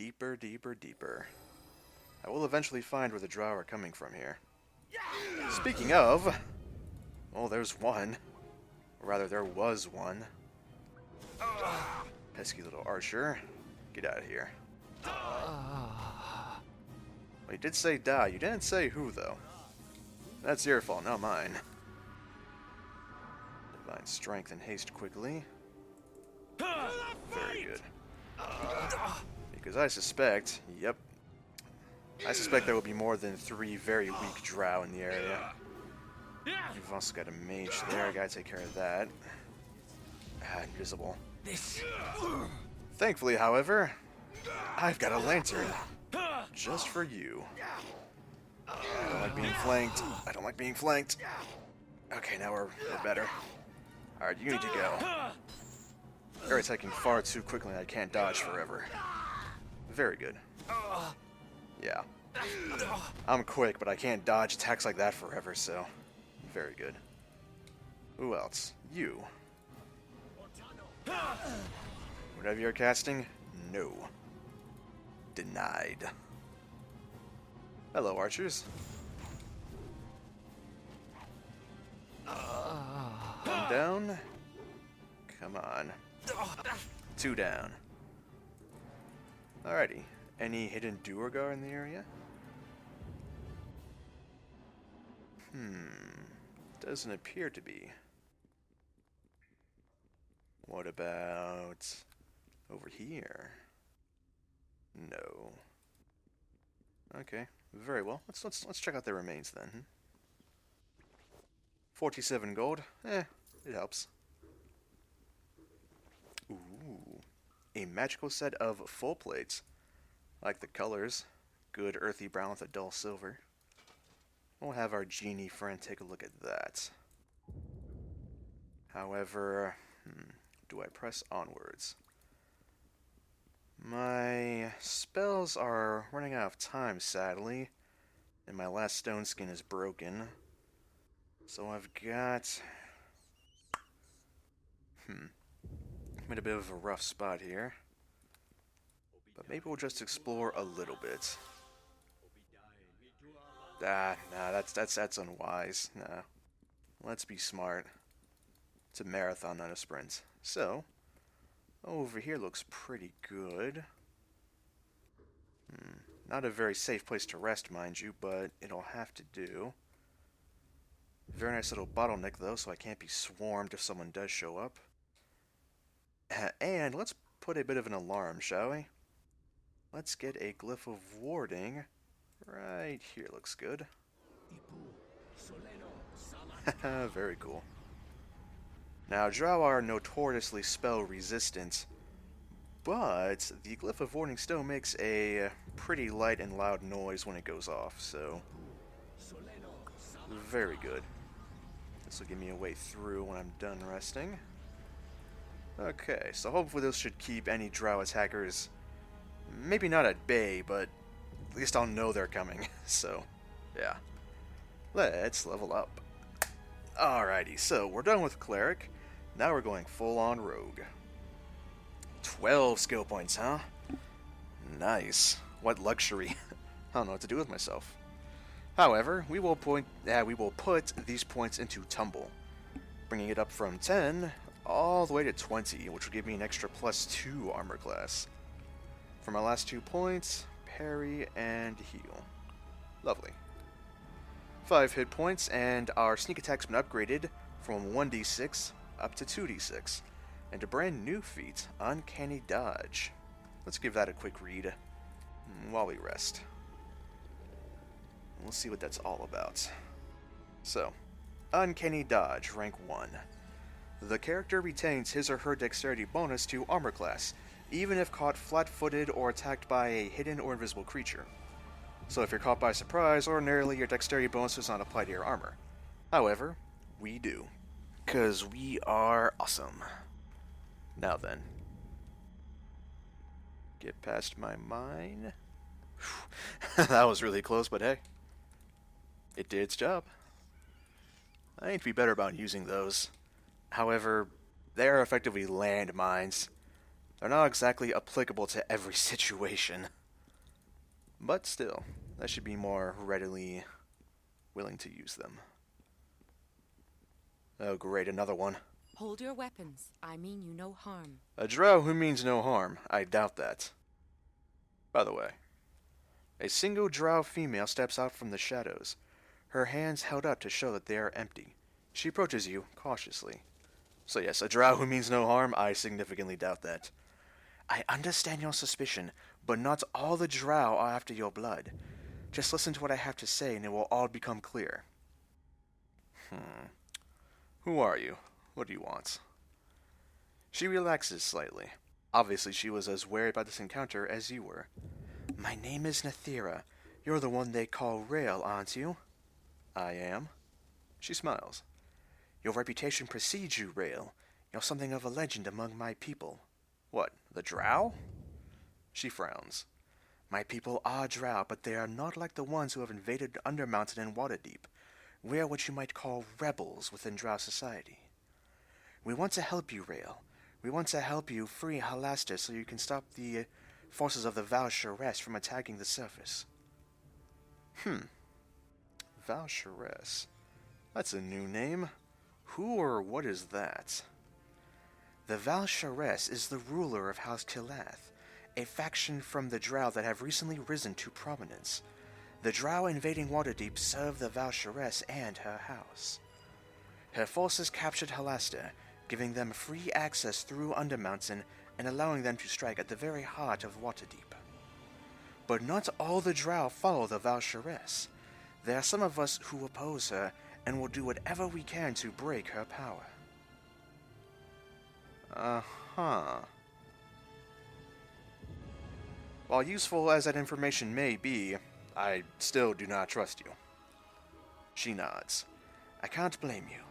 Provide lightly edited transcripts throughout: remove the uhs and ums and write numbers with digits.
deeper, deeper, deeper. I will eventually find where the drow are coming from here. Speaking of, well, there's one. Or rather, there was one. Pesky little archer. Get out of here. Well, you did say die. You didn't say who, though. That's your fault, not mine. Divine strength and haste quickly. Very good. Because I suspect, yep, I suspect there will be more than 3 very weak drow in the area. You've also got a mage there, I gotta take care of that. Invisible. Thankfully, however, I've got a lantern. Just for you. I don't like being flanked. I don't like being flanked. Okay, now we're better. Alright, you need to go. You're attacking far too quickly and I can't dodge forever. Very good. Yeah. I'm quick, but I can't dodge attacks like that forever, so... Very good. Who else? You. Whatever you're casting? No. Denied. Hello, archers. One down. Come on. 2 down. Alrighty. Any hidden Duergar in the area? Doesn't appear to be. What about over here? No. Okay, very well. Let's check out their remains then. 47 gold. It helps. Ooh, a magical set of full plates. I like the colors. Good earthy brown with a dull silver. We'll have our genie friend take a look at that. However, do I press onwards? My spells are running out of time, sadly, and my last stone skin is broken. So I've got... I'm in a bit of a rough spot here. But maybe we'll just explore a little bit. Nah, that's unwise. Nah. Let's be smart. It's a marathon, not a sprint. So, over here looks pretty good. Not a very safe place to rest, mind you, but it'll have to do. Very nice little bottleneck, though, so I can't be swarmed if someone does show up. And let's put a bit of an alarm, shall we? Let's get a glyph of warding. Right here looks good. Very cool. Now, drow are notoriously spell resistant, but the glyph of warding still makes a pretty light and loud noise when it goes off, so very good. This will give me a way through when I'm done resting. Okay, so hopefully this should keep any drow attackers, maybe not at bay, but at least I'll know they're coming, so yeah. Let's level up. Alrighty, so we're done with Cleric. Now we're going full-on Rogue. 12 skill points, huh? Nice. What luxury. I don't know what to do with myself. However, we will put these points into Tumble, bringing it up from 10 all the way to 20, which will give me an extra +2 armor class. For my last 2 points, parry and heal. Lovely. 5 hit points, and our sneak attack's been upgraded from 1d6 up to 2d6, and a brand new feat, Uncanny Dodge. Let's give that a quick read while we rest. We'll see what that's all about. So, Uncanny Dodge, rank 1. The character retains his or her dexterity bonus to armor class, even if caught flat-footed or attacked by a hidden or invisible creature. So if you're caught by surprise, ordinarily your dexterity bonus does not apply to your armor. However, we do. 'Cause we are awesome. Now then. Get past my mine. That was really close, but hey. It did its job. I need to be better about using those. However, they are effectively landmines. They're not exactly applicable to every situation. But still, I should be more readily willing to use them. Oh great, another one. Hold your weapons. I mean you no harm. A drow who means no harm. I doubt that. By the way, a single drow female steps out from the shadows, her hands held up to show that they are empty. She approaches you cautiously. So yes, a drow who means no harm, I significantly doubt that. I understand your suspicion, but not all the drow are after your blood. Just listen to what I have to say and it will all become clear. Who are you? What do you want? She relaxes slightly. Obviously, she was as worried about this encounter as you were. My name is Nathira. You're the one they call Rayle, aren't you? I am. She smiles. Your reputation precedes you, Rayle. You're something of a legend among my people. What, the drow? She frowns. My people are drow, but they are not like the ones who have invaded Undermountain and Waterdeep. We are what you might call rebels within drow society. We want to help you, Rayle. We want to help you free Halaster so you can stop the forces of the Val'Sharess from attacking the surface. Val'Sharess. That's a new name. Who or what is that? The Val'Sharess is the ruler of House Kilath, a faction from the drow that have recently risen to prominence. The drow invading Waterdeep serve the Val'Sharess and her house. Her forces captured Halaster, giving them free access through Undermountain and allowing them to strike at the very heart of Waterdeep. But not all the drow follow the Val'Sharess. There are some of us who oppose her and will do whatever we can to break her power. While useful as that information may be, I still do not trust you. She nods. I can't blame you.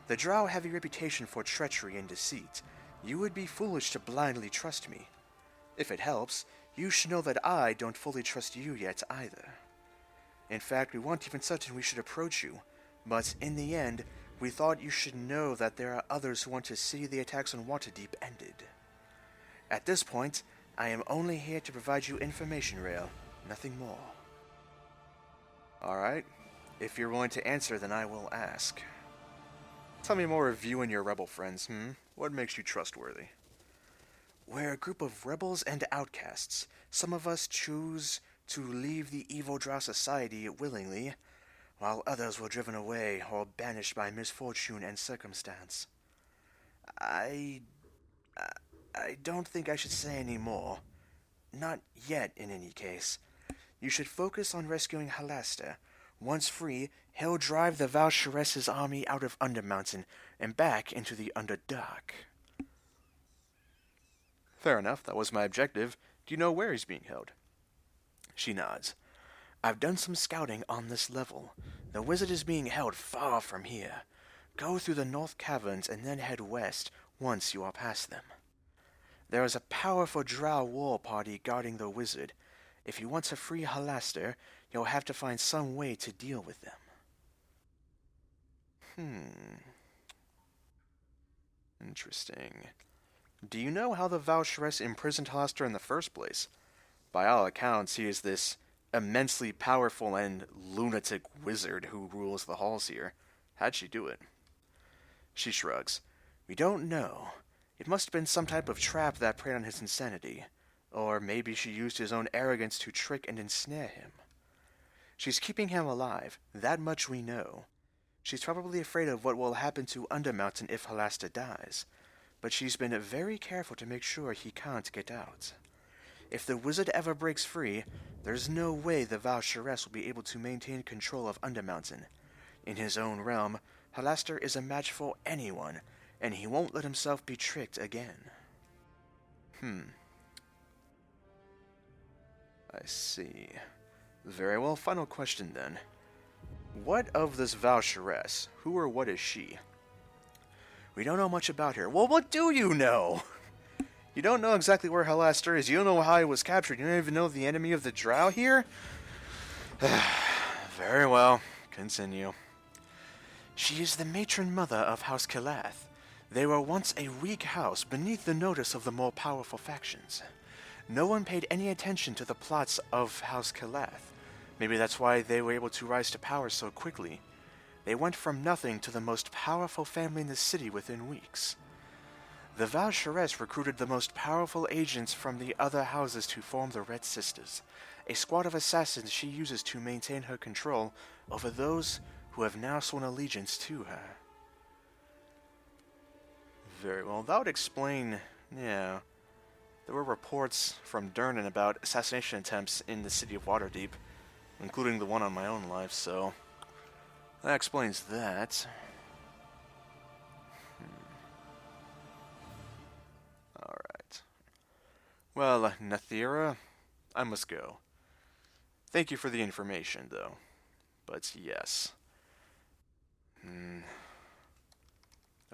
The drow have a reputation for treachery and deceit. You would be foolish to blindly trust me. If it helps, you should know that I don't fully trust you yet either. In fact, we weren't even certain we should approach you, but in the end, we thought you should know that there are others who want to see the attacks on Waterdeep ended. At this point, I am only here to provide you information, Rayle, nothing more. Alright, if you're willing to answer, then I will ask. Tell me more of you and your rebel friends, What makes you trustworthy? We're a group of rebels and outcasts. Some of us choose to leave the evil drow society willingly, while others were driven away or banished by misfortune and circumstance. I don't think I should say any more. Not yet, in any case. You should focus on rescuing Halaster. Once free, he'll drive the Val'Sharess's army out of Undermountain and back into the Underdark. Fair enough, that was my objective. Do you know where he's being held? She nods. I've done some scouting on this level. The wizard is being held far from here. Go through the north caverns and then head west once you are past them. There is a powerful drow war party guarding the wizard. If you want to free Halaster, you'll have to find some way to deal with them. Interesting. Do you know how the Val'Sharess imprisoned Halaster in the first place? By all accounts, he is this immensely powerful and lunatic wizard who rules the halls here. How'd she do it? She shrugs. We don't know. It must have been some type of trap that preyed on his insanity. Or maybe she used his own arrogance to trick and ensnare him. She's keeping him alive, that much we know. She's probably afraid of what will happen to Undermountain if Halaster dies, but she's been very careful to make sure he can't get out. If the wizard ever breaks free, there's no way the Val'Sharess will be able to maintain control of Undermountain. In his own realm, Halaster is a match for anyone, and he won't let himself be tricked again. I see. Very well, final question then. What of this Val'Sharess? Who or what is she? We don't know much about her. Well, what do you know? You don't know exactly where Halaster is. You don't know how he was captured. You don't even know the enemy of the drow here? Very well. Continue. She is the matron mother of House Kilath. They were once a weak house beneath the notice of the more powerful factions. No one paid any attention to the plots of House Kalath. Maybe that's why they were able to rise to power so quickly. They went from nothing to the most powerful family in the city within weeks. The Valcheresse recruited the most powerful agents from the other houses to form the Red Sisters, a squad of assassins she uses to maintain her control over those who have now sworn allegiance to her. Very well, that would explain, yeah. There were reports from Durnan about assassination attempts in the city of Waterdeep, including the one on my own life, so that explains that. Alright. Well, Nathira, I must go. Thank you for the information, though. But yes.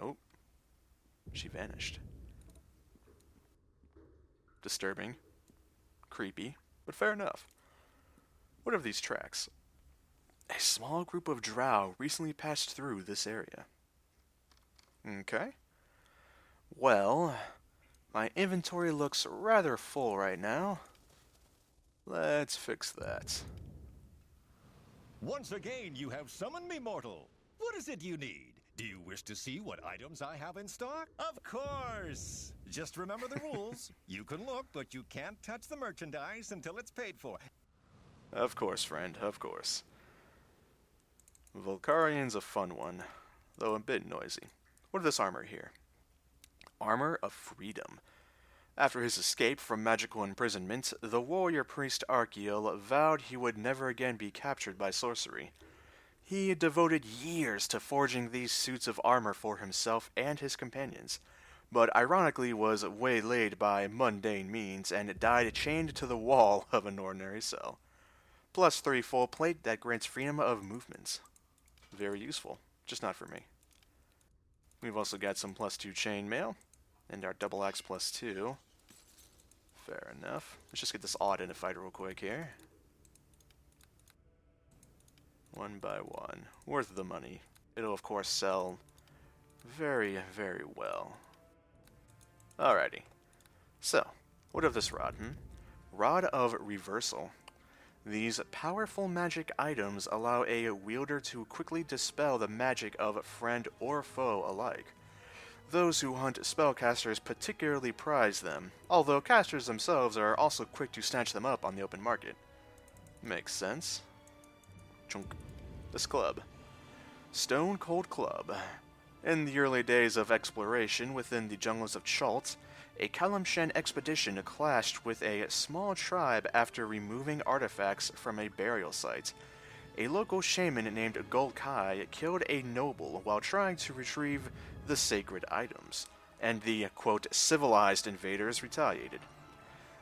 Oh. She vanished. Disturbing. Creepy. But fair enough. What are these tracks? A small group of drow recently passed through this area. Okay. Well, my inventory looks rather full right now. Let's fix that. Once again, you have summoned me, mortal. What is it you need? Do you wish to see what items I have in stock? Of course! Just remember the rules. You can look, but you can't touch the merchandise until it's paid for. Of course, friend, of course. Volcarian's a fun one, though a bit noisy. What is this armor here? Armor of Freedom. After his escape from magical imprisonment, the warrior priest Arkiel vowed he would never again be captured by sorcery. He devoted years to forging these suits of armor for himself and his companions, but ironically was waylaid by mundane means and died chained to the wall of an ordinary cell. +3 full plate that grants freedom of movements. Very useful, just not for me. We've also got some +2 chainmail, and our double axe +2. Fair enough. Let's just get this all identified real quick here. One by one. Worth the money. It'll of course sell very, very well. Alrighty. So, what of this rod, Rod of Reversal. These powerful magic items allow a wielder to quickly dispel the magic of friend or foe alike. Those who hunt spellcasters particularly prize them, although casters themselves are also quick to snatch them up on the open market. Makes sense. Chunk. This club. Stone Cold Club. In the early days of exploration within the jungles of Chult, a Kalimshan expedition clashed with a small tribe after removing artifacts from a burial site. A local shaman named Golkai killed a noble while trying to retrieve the sacred items, and the, quote, civilized invaders retaliated.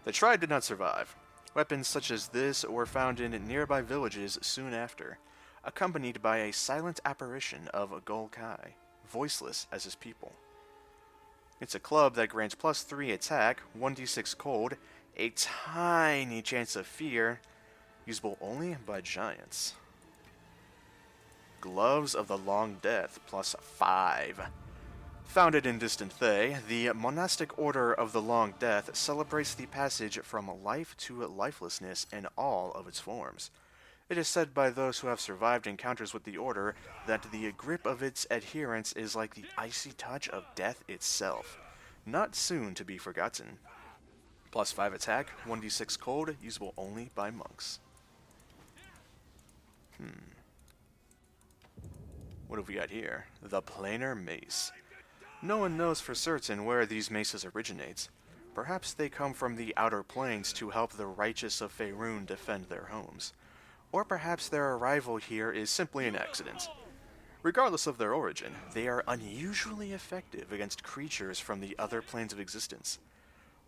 The tribe did not survive. Weapons such as this were found in nearby villages soon after, accompanied by a silent apparition of Golkai, voiceless as his people. It's a club that grants +3 attack, 1d6 cold, a tiny chance of fear, usable only by giants. Gloves of the Long Death, +5. Founded in distant Thay, the monastic order of the Long Death celebrates the passage from life to lifelessness in all of its forms. It is said by those who have survived encounters with the order that the grip of its adherents is like the icy touch of death itself, not soon to be forgotten. +5 attack, 1d6 cold, usable only by monks. What have we got here? The Planar Mace. No one knows for certain where these maces originate. Perhaps they come from the Outer Planes to help the righteous of Faerun defend their homes. Or perhaps their arrival here is simply an accident. Regardless of their origin, they are unusually effective against creatures from the other planes of existence.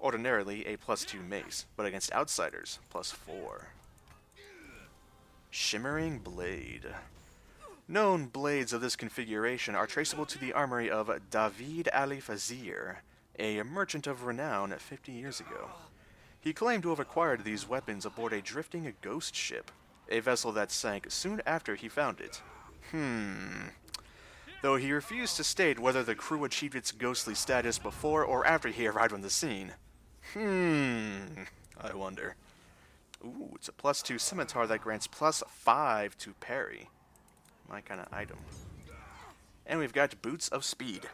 Ordinarily a +2 mace, but against outsiders, +4. Shimmering Blade. Known blades of this configuration are traceable to the armory of David Ali Fazir, a merchant of renown 50 years ago. He claimed to have acquired these weapons aboard a drifting ghost ship, a vessel that sank soon after he found it. though he refused to state whether the crew achieved its ghostly status before or after he arrived on the scene. I wonder. Ooh, it's a +2 scimitar that grants +5 to parry. My kind of item. And we've got Boots of Speed.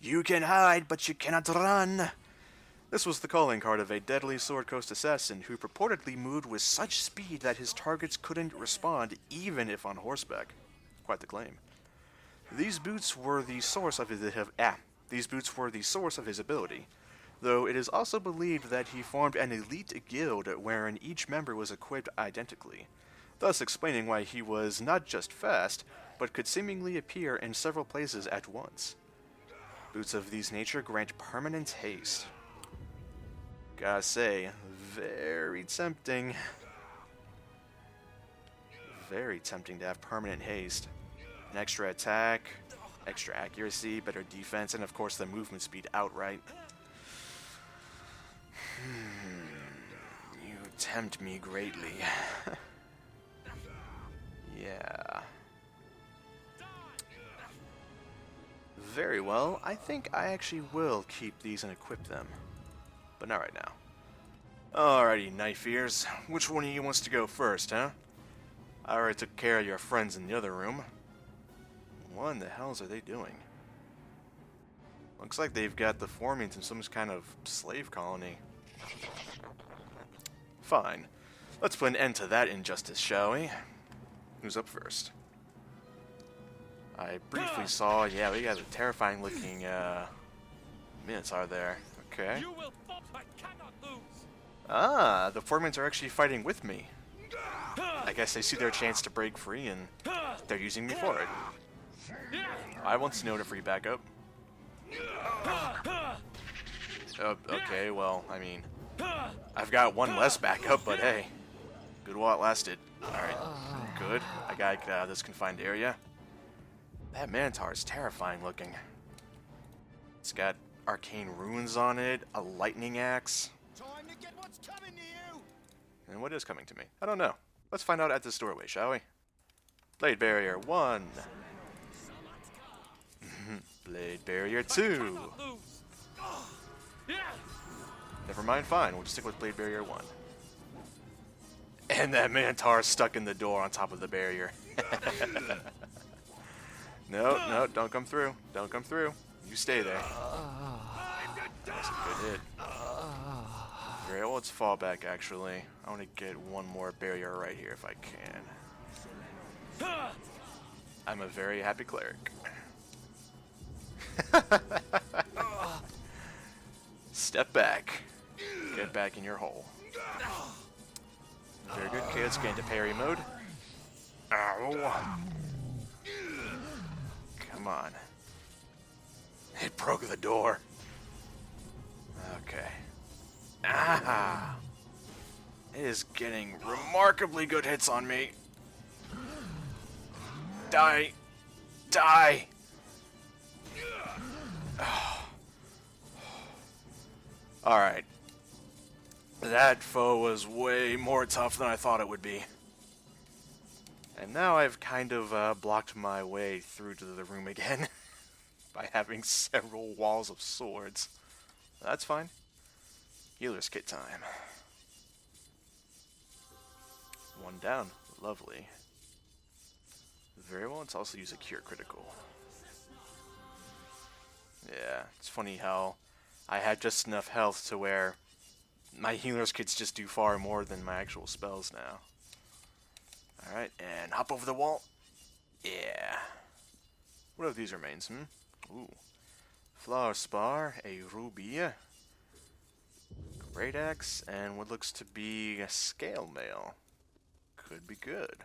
You can hide, but you cannot run. This was the calling card of a deadly Sword Coast assassin who purportedly moved with such speed that his targets couldn't respond even if on horseback. Quite the claim. These boots were the source of his ability, though it is also believed that he formed an elite guild wherein each member was equipped identically, thus explaining why he was not just fast, but could seemingly appear in several places at once. Boots of these nature grant permanent haste. Gotta say, very tempting. Very tempting to have permanent haste. An extra attack, extra accuracy, better defense, and of course the movement speed outright. You tempt me greatly. Yeah. Very well, I think I actually will keep these and equip them. But not right now. Alrighty, knife ears. Which one of you wants to go first, huh? I already took care of your friends in the other room. What in the hells are they doing? Looks like they've got the Formians in some kind of slave colony. Fine. Let's put an end to that injustice, shall we? Who's up first? I briefly saw, yeah, we got a terrifying looking Minotaur there. Okay. Ah, the Formians are actually fighting with me. I guess they see their chance to break free and they're using me for it. I once known a free backup. Okay, well, I mean, I've got one less backup, but hey, good while it lasted. Alright, good. I gotta get out of this confined area. That Minotaur is terrifying looking. It's got arcane runes on it, a lightning axe. Time to get what's coming to you. And what is coming to me? I don't know. Let's find out at this doorway, shall we? Blade barrier 1. Blade barrier 2. Never mind, fine. We'll just stick with blade barrier 1. And that Minotaur is stuck in the door on top of the barrier. No, don't come through. Don't come through. You stay there. That's a good hit. Alright, well, let's fall back, actually. I want to get one more barrier right here if I can. I'm a very happy cleric. Step back. Get back in your hole. Very good. Okay, let's get into parry mode. Ow. Come on. It broke the door. Okay. Ah! It is getting remarkably good hits on me. Die! Die! Alright. That foe was way more tough than I thought it would be. And now I've kind of blocked my way through to the room again by having several walls of swords. That's fine. Healer's kit time. One down. Lovely. Very well, let's also use a cure critical. Yeah, it's funny how I had just enough health to where my healer's kits just do far more than my actual spells now. Alright, and hop over the wall. Yeah. What are these remains, Ooh. Flower spar, a ruby, great axe, and what looks to be a scale mail. Could be good.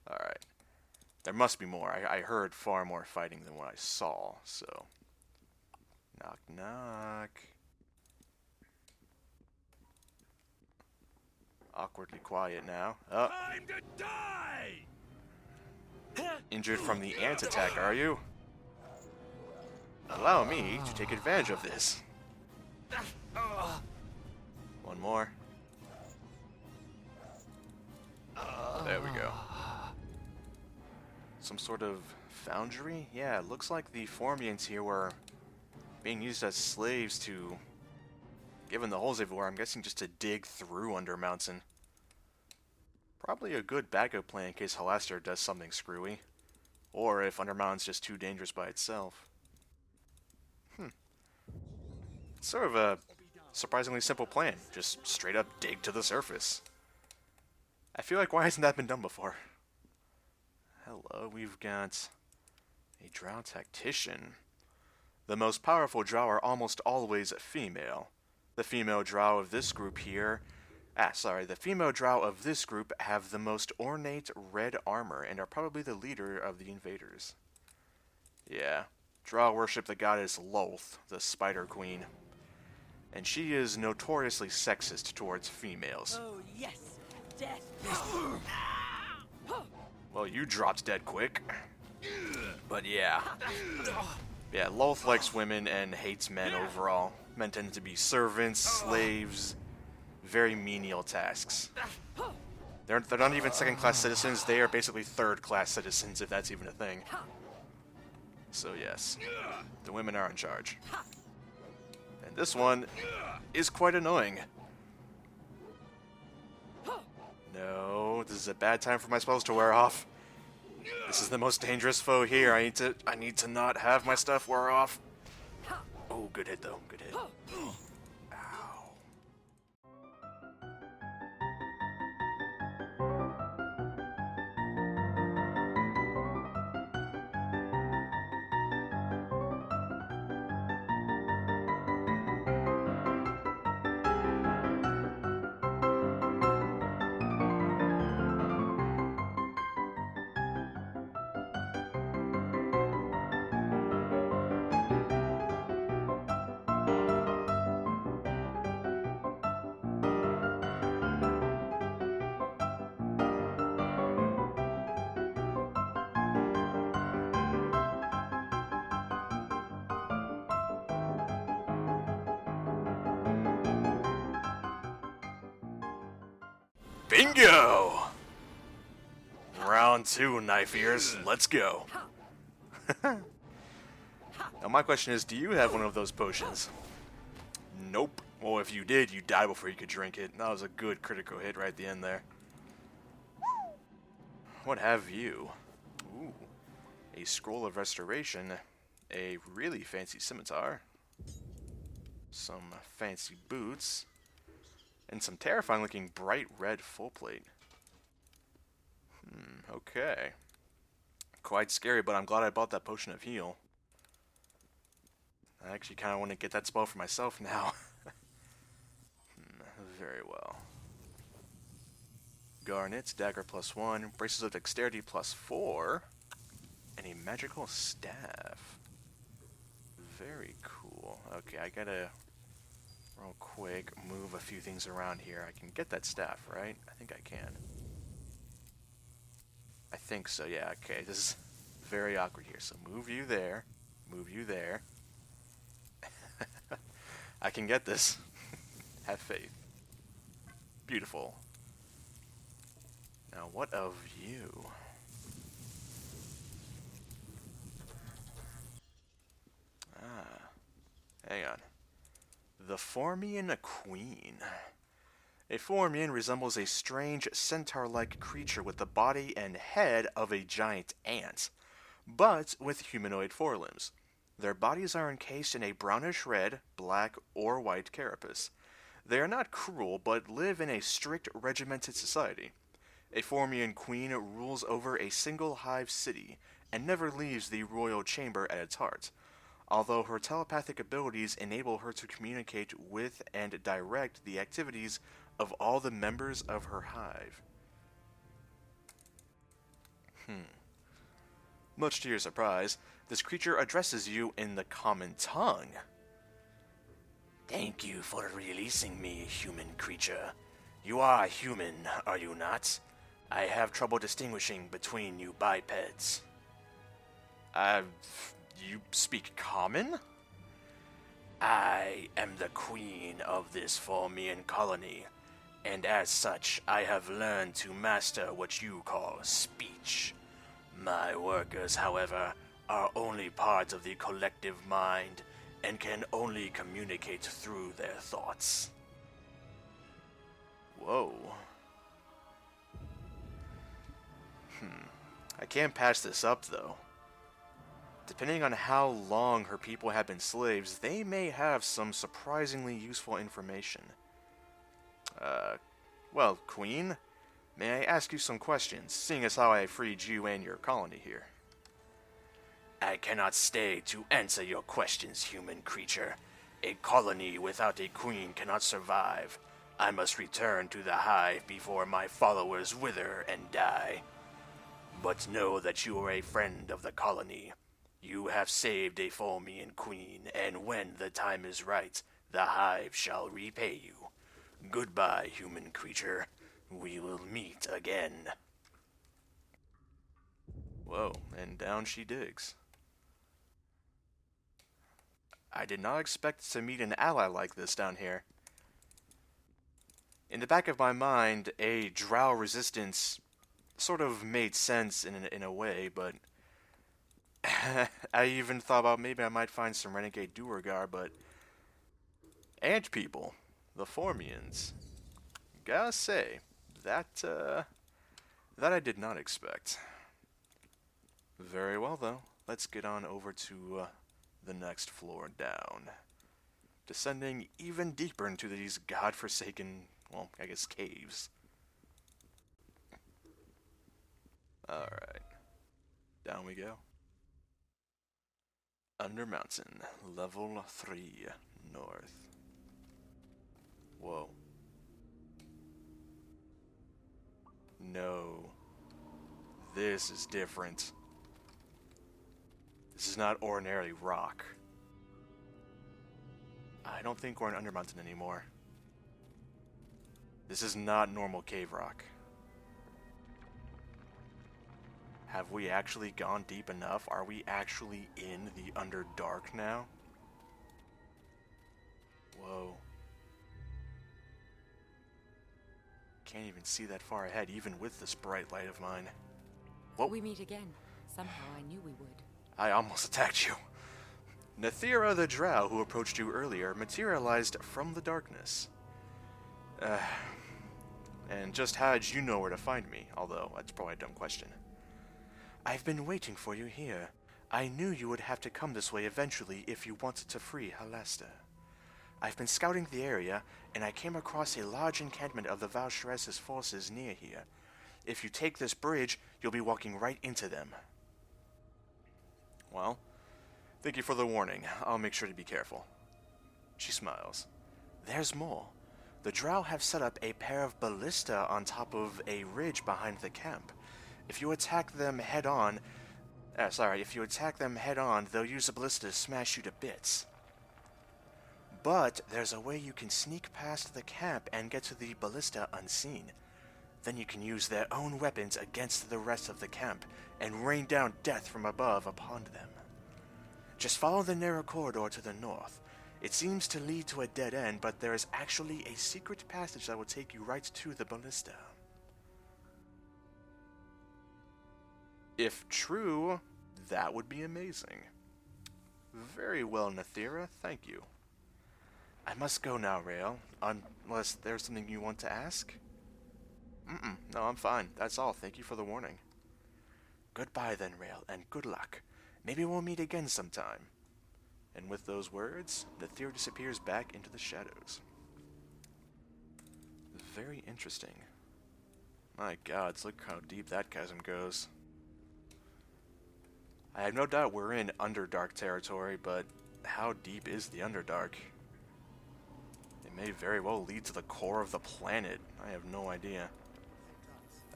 Alright. There must be more. I heard far more fighting than what I saw, so. Knock, knock. Awkwardly quiet now. Oh. Time to die! Injured from the ant attack, are you? Allow me to take advantage of this. One more. There we go. Some sort of foundry? Yeah, it looks like the Formians here were being used as slaves to, given the holes everywhere, I'm guessing just to dig through Undermountain. Probably a good backup plan in case Halaster does something screwy. Or if Undermountain's just too dangerous by itself. Sort of a surprisingly simple plan. Just straight up dig to the surface. I feel like why hasn't that been done before? Hello, we've got a drow tactician. The most powerful drow are almost always female. The female drow of this group here... the female drow of this group have the most ornate red armor and are probably the leader of the invaders. Yeah, drow worship the goddess Lolth, the Spider Queen. And she is notoriously sexist towards females. Oh, yes, death. Well, you dropped dead quick. But yeah. Yeah, Lolth likes women and hates men overall. Men tend to be servants, slaves, very menial tasks. They're not even second-class citizens, they are basically third-class citizens, if that's even a thing. So yes, the women are in charge. And this one is quite annoying. No, this is a bad time for my spells to wear off. This is the most dangerous foe here. I need to not have my stuff wear off. Oh, good hit though. Good hit. Ow. Bingo! Round 2, knife ears. Let's go. Now my question is, do you have one of those potions? Nope. Well, if you did, you died before you could drink it. That was a good critical hit right at the end there. What have you? Ooh. A scroll of restoration. A really fancy scimitar. Some fancy boots. And some terrifying looking bright red full plate. Okay. Quite scary, but I'm glad I bought that potion of heal. I actually kind of want to get that spell for myself now. Very well. Garnets, dagger +1, braces of dexterity +4, and a magical staff. Very cool. Okay, I gotta real quick move a few things around here. I can get that staff, right? I think I can. I think so, yeah, okay. This is very awkward here. So move you there. Move you there. I can get this. Have faith. Beautiful. Now, what of you? Hang on. The Formian Queen. A Formian resembles a strange centaur-like creature with the body and head of a giant ant, but with humanoid forelimbs. Their bodies are encased in a brownish red, black, or white carapace. They are not cruel, but live in a strict, regimented society. A Formian queen rules over a single hive city, and never leaves the royal chamber at its heart, although her telepathic abilities enable her to communicate with and direct the activities of all the members of her hive. Much to your surprise, this creature addresses you in the common tongue. Thank you for releasing me, human creature. You are human, are you not? I have trouble distinguishing between you bipeds. You speak common? I am the queen of this Formian colony, and as such, I have learned to master what you call speech. My workers, however, are only part of the collective mind and can only communicate through their thoughts. Whoa. I can't pass this up, though. Depending on how long her people have been slaves, they may have some surprisingly useful information. Well, Queen, may I ask you some questions, seeing as how I freed you and your colony here? I cannot stay to answer your questions, human creature. A colony without a queen cannot survive. I must return to the hive before my followers wither and die. But know that you are a friend of the colony. You have saved a Formian queen, and when the time is right, the hive shall repay you. Goodbye, human creature. We will meet again. Whoa, and down she digs. I did not expect to meet an ally like this down here. In the back of my mind, a drow resistance sort of made sense in a way, but I even thought about maybe I might find some renegade Duergar, but ant people, the Formians, gotta say, that I did not expect. Very well, though. Let's get on over to the next floor down. Descending even deeper into these godforsaken, well, I guess caves. Alright. Down we go. Undermountain, level 3, north. Whoa. No. This is different. This is not ordinarily rock. I don't think we're in Undermountain anymore. This is not normal cave rock. Have we actually gone deep enough? Are we actually in the Underdark now? Whoa. Can't even see that far ahead, even with this bright light of mine. Whoa. We meet again. Somehow I knew we would. I almost attacked you. Nathira the Drow, who approached you earlier, materialized from the darkness. And just how did you know where to find me? Although, that's probably a dumb question. I've been waiting for you here. I knew you would have to come this way eventually if you wanted to free Halasta. I've been scouting the area, and I came across a large encampment of the Valsharess's forces near here. If you take this bridge, you'll be walking right into them. Well, thank you for the warning. I'll make sure to be careful. She smiles. There's more. The Drow have set up a pair of ballista on top of a ridge behind the camp. If you attack them head-on, they'll use the ballista to smash you to bits. But there's a way you can sneak past the camp and get to the ballista unseen. Then you can use their own weapons against the rest of the camp and rain down death from above upon them. Just follow the narrow corridor to the north. It seems to lead to a dead end, but there is actually a secret passage that will take you right to the ballista. If true, that would be amazing. Very well, Nathira, thank you. I must go now, Rayle, unless there's something you want to ask? No, I'm fine. That's all. Thank you for the warning. Goodbye then, Rayle, and good luck. Maybe we'll meet again sometime. And with those words, Nathira disappears back into the shadows. Very interesting. My gods, look how deep that chasm goes. I have no doubt we're in Underdark territory, but how deep is the Underdark? It may very well lead to the core of the planet. I have no idea.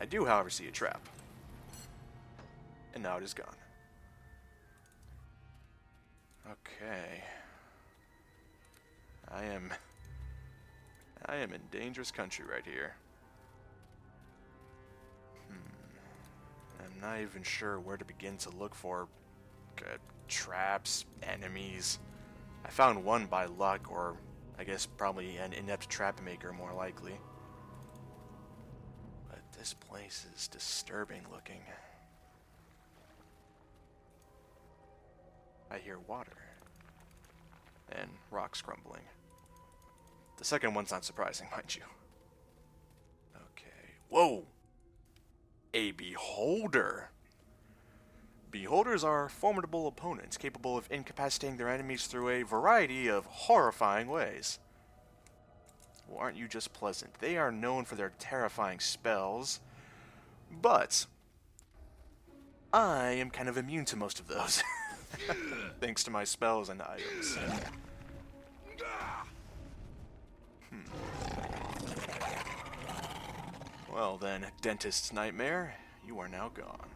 I do, however, see a trap. And now it is gone. Okay. I am in dangerous country right here. I'm not even sure where to begin to look for traps, enemies. I found one by luck, or I guess probably an inept trap maker more likely. But this place is disturbing looking. I hear water. And rocks crumbling. The second one's not surprising, mind you. Okay. Whoa! A beholder! Beholders are formidable opponents, capable of incapacitating their enemies through a variety of horrifying ways. Well, aren't you just pleasant? They are known for their terrifying spells, but I am kind of immune to most of those, thanks to my spells and items. Well then, Dentist's Nightmare, you are now gone.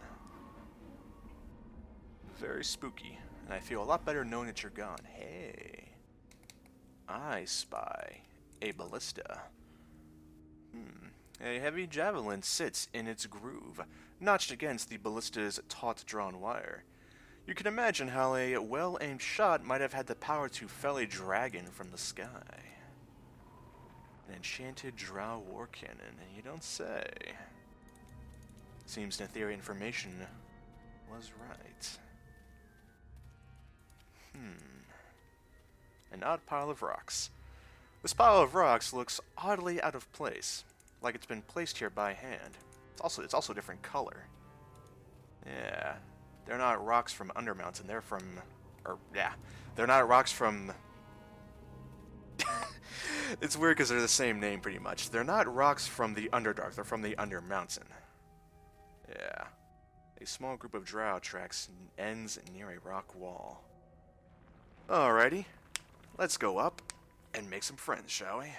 Very spooky, and I feel a lot better knowing that you're gone. Hey, I spy a ballista. A heavy javelin sits in its groove, notched against the ballista's taut-drawn wire. You can imagine how a well-aimed shot might have had the power to fell a dragon from the sky. An enchanted drow war cannon, you don't say. Seems Entair information was right. An odd pile of rocks. This pile of rocks looks oddly out of place, like it's been placed here by hand. It's also a different color. Yeah, they're not rocks from Undermountain. They're not rocks from. It's weird because they're the same name pretty much. They're not rocks from the Underdark. They're from the Undermountain. Yeah, a small group of drow tracks ends near a rock wall. Alrighty, let's go up and make some friends, shall we?